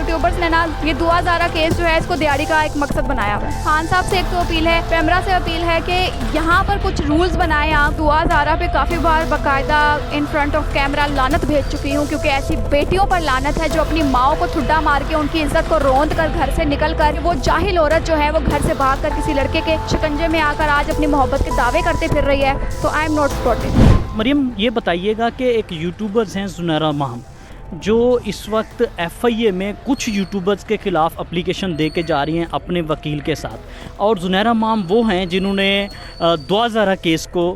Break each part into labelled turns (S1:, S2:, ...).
S1: YouTubers ने ना ये दुआ ज़ारा केस जो है इसको दिहाड़ी का एक मकसद बनाया हुआ है। खान साहब से एक तो अपील है, पैमरा से अपील है कि यहाँ पर कुछ रूल्स बनाए। आप दुआ ज़ारा पे काफ़ी बार बाकायदा इन फ्रंट ऑफ कैमरा लानत भेज चुकी हूँ, क्योंकि ऐसी बेटियों पर लानत है जो अपनी माओ को ठुड्डा मार के उनकी इज्जत को रोंद कर घर से निकल कर वो जाहिल औरत जो है वो घर से भाग कर किसी लड़के के शिकंजे में आकर आज अपनी मोहब्बत के दावे करते फिर रही है। तो I am not supportive.
S2: Mariam, ये बताइएगा कि एक यूट्यूबर्स हैं ज़ुनैरा माम, जो इस वक्त FIA में कुछ यूट्यूबर्स के ख़िलाफ़ एप्लीकेशन दे के जा रही हैं अपने वकील के साथ, और ज़ुनैरा माम वो हैं जिन्होंने दुआ ज़ारा केस को,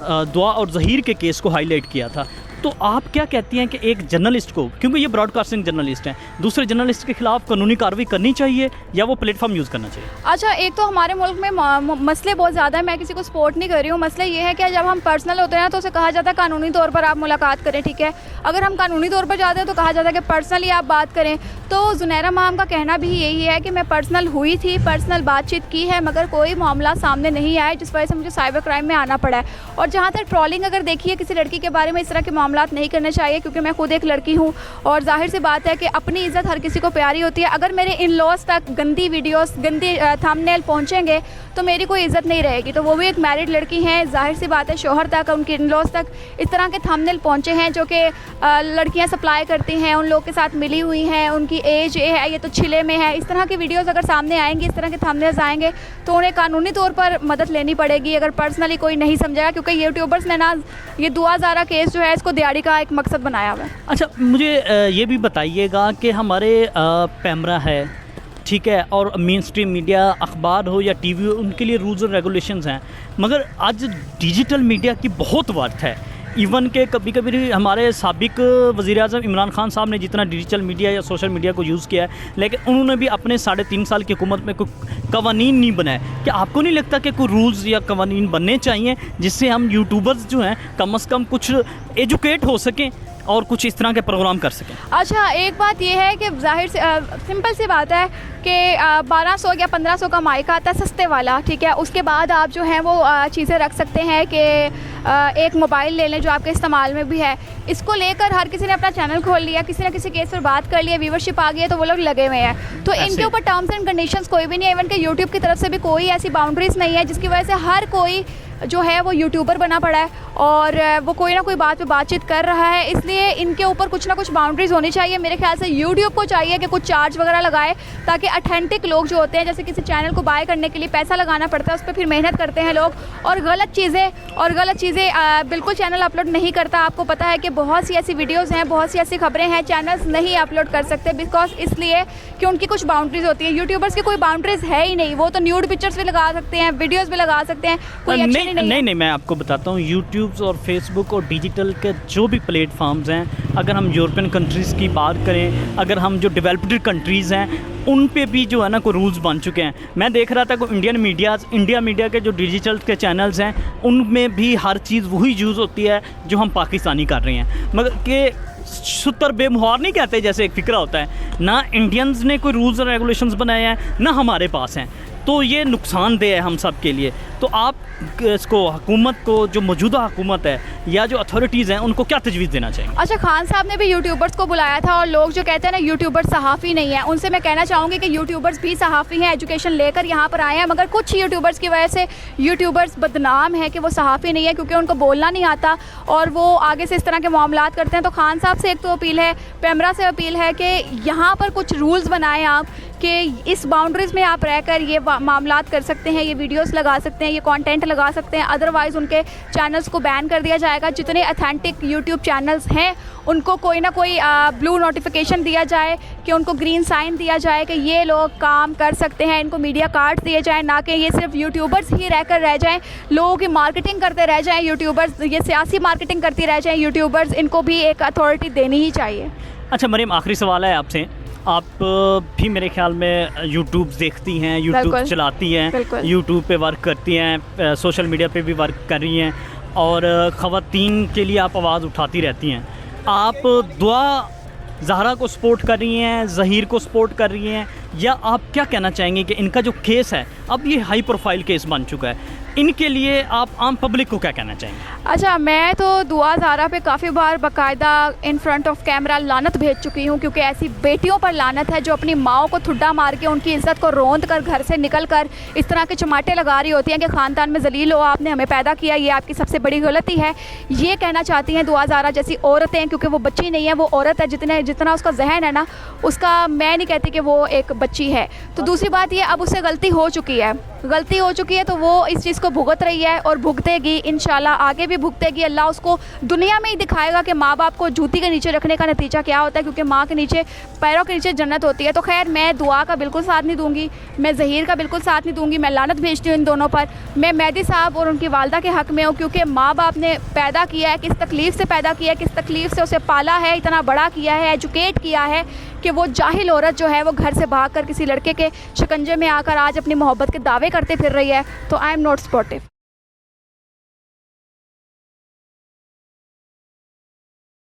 S2: दुआ और ज़हीर के केस को हाईलाइट किया था। तो आप क्या कहती हैं कि एक जर्नलिस्ट को, क्योंकि ये ब्रॉडकास्टिंग जर्नलिस्ट हैं, दूसरे जर्नलिस्ट के खिलाफ कानूनी कार्रवाई करनी चाहिए या वो प्लेटफॉर्म यूज़ करना चाहिए?
S1: अच्छा, एक तो हमारे मुल्क में मसले बहुत ज़्यादा है, मैं किसी को सपोर्ट नहीं कर रही हूँ। मसला ये है कि जब हम पर्सनल होते हैं तो उसे कहा जाता है कानूनी तौर पर आप मुलाकात करें, ठीक है। अगर हम कानूनी तौर पर जाते हैं तो कहा जाता है कि पर्सनली आप बात करें। तो ज़ुनैरा माम का कहना भी यही है कि मैं पर्सनल हुई थी, पर्सनल बातचीत की है, मगर कोई मामला सामने नहीं आया जिस वजह से मुझे साइबर क्राइम में आना पड़ा है। और जहाँ तक ट्रोलिंग अगर देखिए किसी लड़की के बारे में, इस तरह के मामला नहीं करने चाहिए, क्योंकि मैं खुद एक लड़की हूँ और जाहिर सी बात है कि अपनी इज़्ज़त हर किसी को प्यारी होती है। अगर मेरे इन लॉज तक गंदी वीडियोस, गंदी थंबनेल पहुँचेंगे तो मेरी कोई इज़्ज़त नहीं रहेगी। तो वो भी एक मैरिड लड़की हैं, जाहिर सी बात है शोहर तक, उनके इन लॉज तक इस तरह के थंबनेल पहुँचे हैं जो कि लड़कियाँ सप्लाई करती हैं, उन लोग के साथ मिली हुई हैं, उनकी एज ये है, ये तो छिले में है। इस तरह की वीडियोज़ अगर सामने आएंगी, इस तरह के थंबनेल्स आएंगे तो उन्हें कानूनी तौर पर मदद लेनी पड़ेगी, अगर पर्सनली कोई नहीं समझेगा, क्योंकि यूट्यूबर्स ने ना ये दुआ ज़ारा केस जो है इसको दिहाड़ी का एक मकसद बनाया हुआ है।
S2: अच्छा, मुझे ये भी बताइएगा कि हमारे पैमरा है, ठीक है, और मेन स्ट्रीम मीडिया, अखबार हो या TV हो, उनके लिए रूल्स और रेगुलेशंस हैं, मगर आज डिजिटल मीडिया की बहुत वर्थ है। इवन के कभी कभी हमारे साबिक वज़ीर-ए-आज़म इमरान खान साहब ने जितना डिजिटल मीडिया या सोशल मीडिया को यूज़ किया है, लेकिन उन्होंने भी अपने 3.5 साल की हुकूमत में कोई कवानीन नहीं बनाए। क्या आपको नहीं लगता कि कोई रूल्स या कवानीन बनने चाहिए जिससे हम यूट्यूबर्स जो हैं कम से कम कुछ एजुकेट हो सकें और कुछ इस तरह के प्रोग्राम कर सकें?
S1: अच्छा, एक बात यह है कि जाहिर से सिंपल सी बात है कि 1200 या 1500 का माइक आता है सस्ते वाला, ठीक है। उसके बाद आप जो हैं वो चीज़ें रख सकते हैं कि एक मोबाइल ले लें जो आपके इस्तेमाल में भी है। इसको लेकर हर किसी ने अपना चैनल खोल लिया, किसी न किसी केस पर बात कर लिया, व्यूवरशिप आ गई है तो वो लोग लगे हुए हैं। तो इनके ऊपर टर्म्स एंड कंडीशंस कोई भी नहीं है। इवन के यूट्यूब की तरफ से भी कोई ऐसी बाउंड्रीज नहीं है जिसकी वजह से हर कोई जो है वो यूट्यूबर बना पड़ा है और वो कोई ना कोई बात पे बातचीत कर रहा है। इसलिए इनके ऊपर कुछ ना कुछ बाउंड्रीज होनी चाहिए। मेरे ख्याल से यूट्यूब को चाहिए कि कुछ चार्ज वगैरह लगाए, ताकि अथेंटिक लोग जो होते हैं, जैसे किसी चैनल को बाय करने के लिए पैसा लगाना पड़ता है, उस पर फिर मेहनत करते हैं लोग, और गलत चीज़ें बिल्कुल चैनल अपलोड नहीं करता। आपको पता है कि बहुत सी ऐसी वीडियोज़ हैं, बहुत सी ऐसी खबरें हैं, चैनल्स नहीं अपलोड कर सकते बिकॉज इसलिए कि उनकी कुछ बाउंड्रीज होती हैं। यूट्यूबर्स की कोई बाउंड्रीज है ही नहीं, वो तो न्यूड पिक्चर्स भी लगा सकते हैं, वीडियोज़ भी लगा सकते हैं, कोई एक्शन
S2: नहीं, मैं आपको बताता हूँ, यूट्यूब्स और फेसबुक और डिजिटल के जो भी प्लेटफॉर्म्स हैं, अगर हम यूरोपियन कंट्रीज़ की बात करें, अगर हम जो डेवलप्ड कंट्रीज़ हैं, उन पे भी जो है ना कोई रूल्स बन चुके हैं। मैं देख रहा था कि इंडिया मीडिया के जो डिजिटल के चैनल्स हैं उनमें भी हर चीज़ वही यूज़ होती है जो हम पाकिस्तानी कर रहे हैं, मगर कि सुतर बेमुहार नहीं कहते जैसे एक फ़िक्रा होता है। ना इंडियंस ने कोई रूल्स और रेगुलेशंस बनाए हैं, ना हमारे पास हैं, तो ये नुकसानदेह है हम सब के लिए। तो आप इसको हुकूमत को, जो मौजूदा हुकूमत है या जो अथॉरिटीज़ हैं, उनको क्या तजवीज़ देना चाहिए?
S1: अच्छा, खान साहब ने भी यूट्यूबर्स को बुलाया था और लोग जो कहते हैं ना यूट्यूबर्स सहाफ़ी नहीं है, उनसे मैं कहना चाहूँगी कि यूट्यूबर्स भी सहाफ़ी हैं, एजुकेशन लेकर यहाँ पर आए हैं, मगर कुछ यूट्यूबर्स की वजह से यूट्यूबर्स बदनाम है कि वो सहाफ़ी नहीं है, क्योंकि उनको बोलना नहीं आता और वो आगे से इस तरह के मामलात करते हैं। तो खान साहब से एक तो अपील है, पैमरा से अपील है कि यहाँ पर कुछ रूल्स बनाएं आप कि इस बाउंड्रीज़ में आप रहकर ये मामलात कर सकते हैं, ये वीडियोस लगा सकते हैं, ये कंटेंट लगा सकते हैं, अदरवाइज़ उनके चैनल्स को बैन कर दिया जाएगा। जितने अथेंटिक यूट्यूब चैनल्स हैं उनको कोई ना कोई ब्लू नोटिफिकेशन दिया जाए, कि उनको ग्रीन साइन दिया जाए कि ये लोग काम कर सकते हैं, इनको मीडिया कार्ड दिए जाएँ, ना कि ये सिर्फ यूट्यूबर्स ही रहकर रह जाएँ, लोगों की मार्केटिंग करते रह जाएँ यूट्यूबर्स, ये सियासी मार्केटिंग करती रह जाएँ यूट्यूबर्स। इनको भी एक अथॉरिटी देनी ही चाहिए।
S2: अच्छा मरियम, आखिरी सवाल है आपसे। आप भी मेरे ख्याल में यूट्यूब देखती हैं, यूट्यूब चलाती हैं, यूट्यूब पे वर्क करती हैं, सोशल मीडिया पे भी वर्क कर रही हैं और ख़वातीन के लिए आप आवाज़ उठाती रहती हैं। आप दुआ ज़हरा को सपोर्ट कर रही हैं, ज़हीर को सपोर्ट कर रही हैं, या आप क्या कहना चाहेंगे कि इनका जो केस है अब ये हाई प्रोफाइल केस बन चुका है, इनके लिए आप आम पब्लिक को क्या कहना चाहेंगे?
S1: अच्छा, मैं तो दुआ ज़ारा पे काफ़ी बार बाकायदा इन फ्रंट ऑफ कैमरा लानत भेज चुकी हूँ, क्योंकि ऐसी बेटियों पर लानत है जो अपनी माओ को ठुड्डा मार के उनकी इज़्ज़त को रोंद कर घर से निकल कर इस तरह के चमाटे लगा रही होती हैं कि ख़ानदान में जलील हो, आपने हमें पैदा किया, ये आपकी सबसे बड़ी गलती है। ये कहना चाहती हैं दुआ ज़ारा जैसी औरतें, क्योंकि वो बच्ची नहीं है, वो औरत है, जितना उसका जहन है ना, उसका मैं नहीं कहती कि वो एक बच्ची है। तो दूसरी बात ये, अब उससे गलती हो चुकी है तो वो इस चीज़ को भुगत रही है और भुगतेगी, इंशाल्लाह आगे भी भुगतेगी। अल्लाह उसको दुनिया में ही दिखाएगा कि माँ बाप को जूती के नीचे रखने का नतीजा क्या होता है, क्योंकि माँ के नीचे, पैरों के नीचे जन्नत होती है। तो खैर, मैं दुआ का बिल्कुल साथ नहीं दूंगी, मैं ज़हीर का बिल्कुल साथ नहीं दूंगी, मैं लानत भेजती हूँ इन दोनों पर। मैं मेहदी साहब और उनकी वालदा के हक़ में हूँ, क्योंकि माँ बाप ने पैदा किया है, किस तकलीफ़ से पैदा किया है, किस तकलीफ़ से उसे पाला है, इतना बड़ा किया है, एजुकेट किया है कि वो जाहिल औरत जो है वो घर से भाग कर किसी लड़के के शिकंजे में आकर आज अपनी मोहब्बत के दावे करते फिर रही है। तो आई एम नॉट सपोर्टिव।